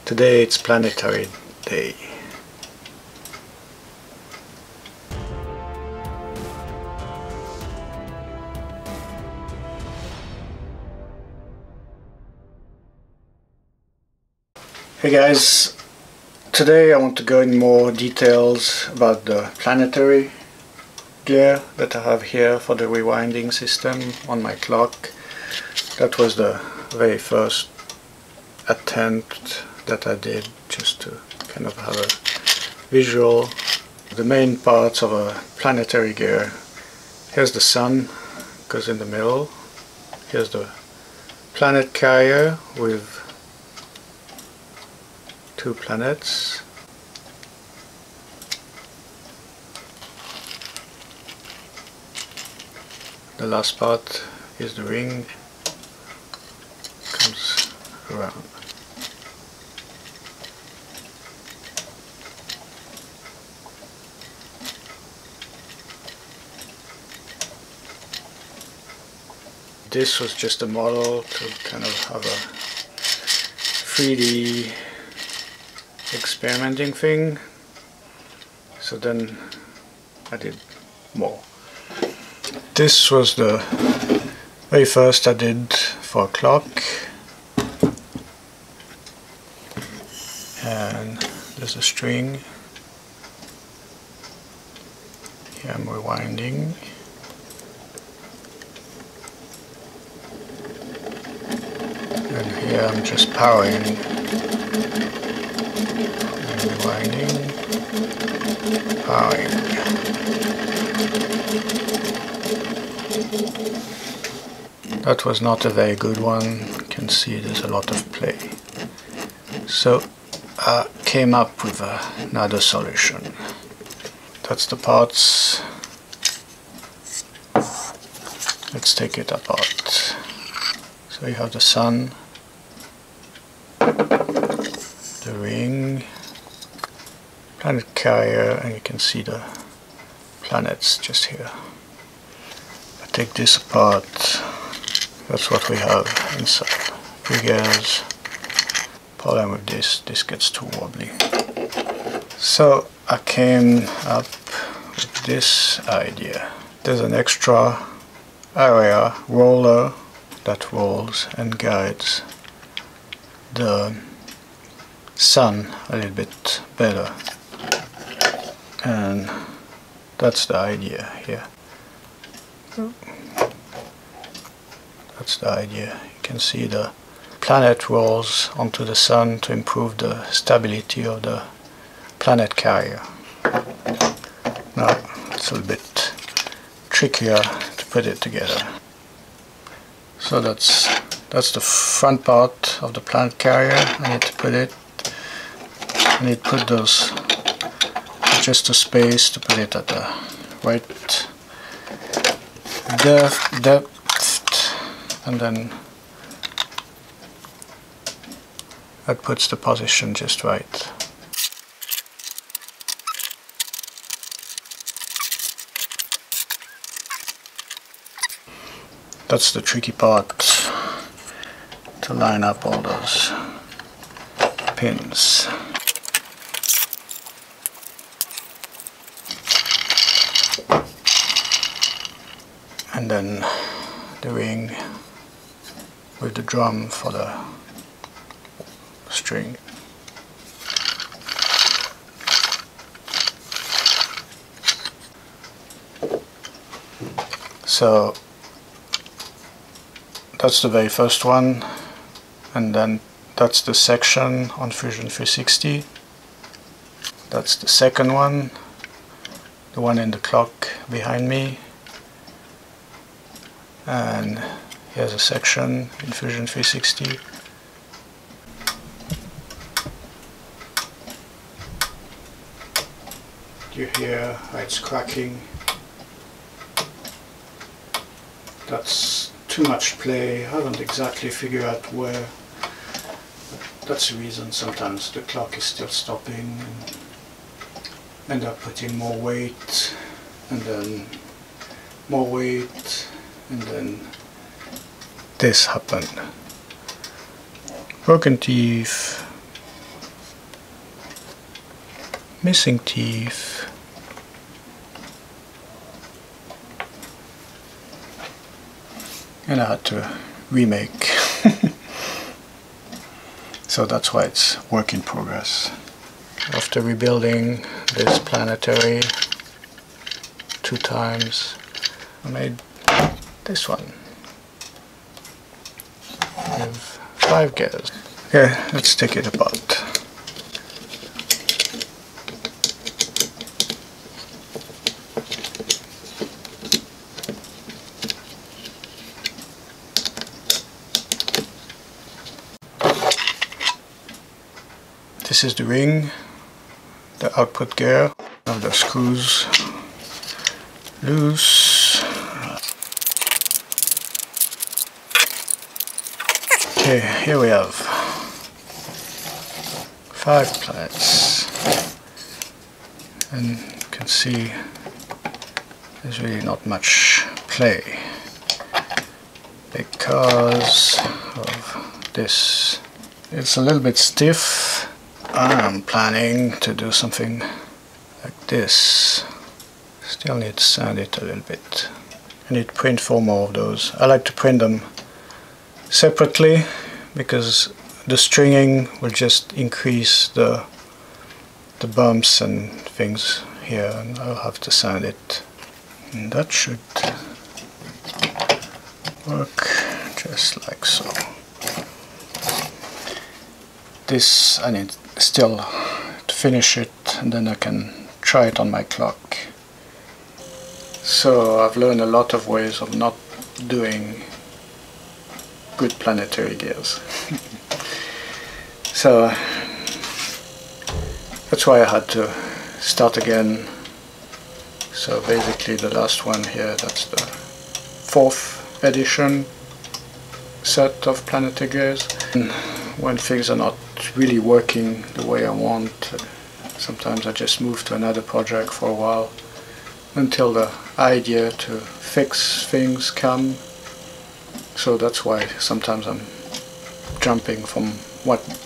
Today it's planetary day. Hey guys, today I want to go in more details about the planetary gear that I have here for the rewinding system on my clock. That was the very first attempt that I did, just to kind of have a visual. The main parts of a planetary gear: here's the sun, goes in the middle. Here's the planet carrier with 2 planets. The last part is the ring, comes around. This was just a model to kind of have a 3D experimenting thing, so then I did more. This was the very first I did for a clock, and there's a string. Here I'm rewinding. And here I'm just powering. Rewinding, powering. That was not a very good one. You can see there's a lot of play. So I came up with another solution. That's the parts. Let's take it apart. So you have the sun, the ring, planet carrier, and you can see the planets just here. I take this apart. That's what we have inside. 3 gears. Problem with this gets too wobbly. So I came up with this idea. There's an extra area roller that rolls and guides the sun a little bit better, and that's the idea here. That's the idea. You can see the planet rolls onto the sun to improve the stability of the planet carrier. Now it's a little bit trickier to put it together. So that's the front part of the planet carrier. I need to put those just a space to put it at the right depth, and then that puts the position just right. That's the tricky part, to line up all those pins. And then the ring with the drum for the string. So that's the very first one, and then that's the section on Fusion 360. That's the second one, the one in the clock behind me. And here's a section in Fusion 360. You hear how it's cracking. That's too much play. I haven't exactly figured out where. That's the reason sometimes the clock is still stopping, and end up putting more weight, and then more weight, and then this happened. Broken teeth, missing teeth. And I had to remake. So that's why it's work in progress. After rebuilding this planetary 2 times, I made this one with 5 gears. Okay, let's take it apart. This is the ring, the output gear. Now the screws loose. Okay, here we have 5 planets, and you can see there's really not much play because of this. It's a little bit stiff. I'm planning to do something like this. Still need to sand it a little bit. I need to print 4 more of those. I like to print them separately because the stringing will just increase the bumps and things here, and I'll have to sand it. And that should work just like so. This I need still to finish it, and then I can try it on my clock. So I've learned a lot of ways of not doing good planetary gears. So that's why I had to start again. So basically the last one here, that's the 4th edition set of planetary gears. And when things are not really working the way I want, sometimes I just move to another project for a while until the idea to fix things come. So that's why sometimes I'm jumping from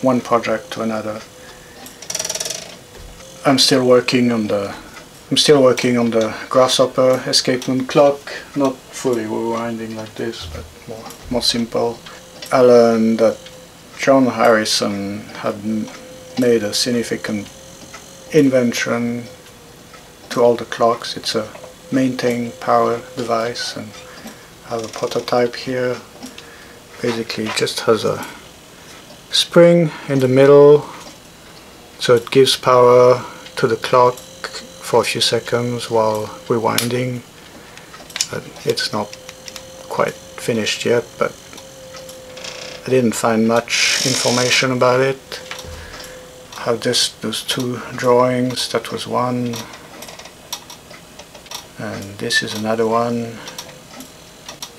one project to another. I'm still working on the grasshopper escapement clock, not fully rewinding like this, but more simple. I learned that John Harrison had made a significant invention to all the clocks. It's a maintain power device, and I have a prototype here. Basically it just has a spring in the middle, so it gives power to the clock for a few seconds while rewinding. But it's not quite finished yet, but I didn't find much information about it. I have just those 2 drawings. That was one, and this is another one.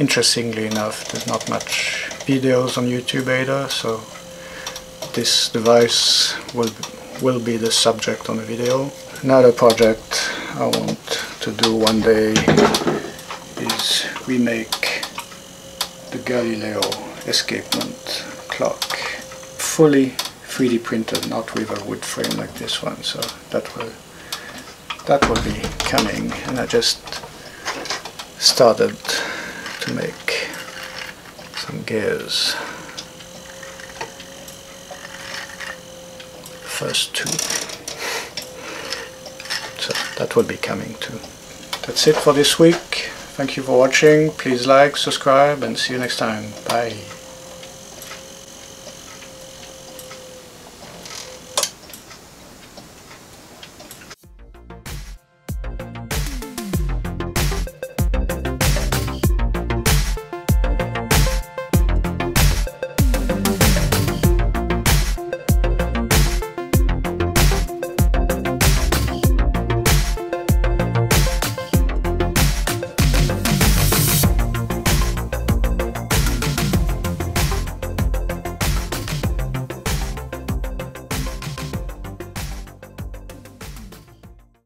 Interestingly enough, there's not much videos on YouTube either, so this device will be the subject on the video. Another project I want to do one day is remake the Galileo escapement clock, fully 3D printed, not with a wood frame like this one. So that will be coming, and I just started to make some gears. First 2. So that will be coming too. That's it for this week. Thank you for watching. Please like, subscribe, and see you next time. Bye.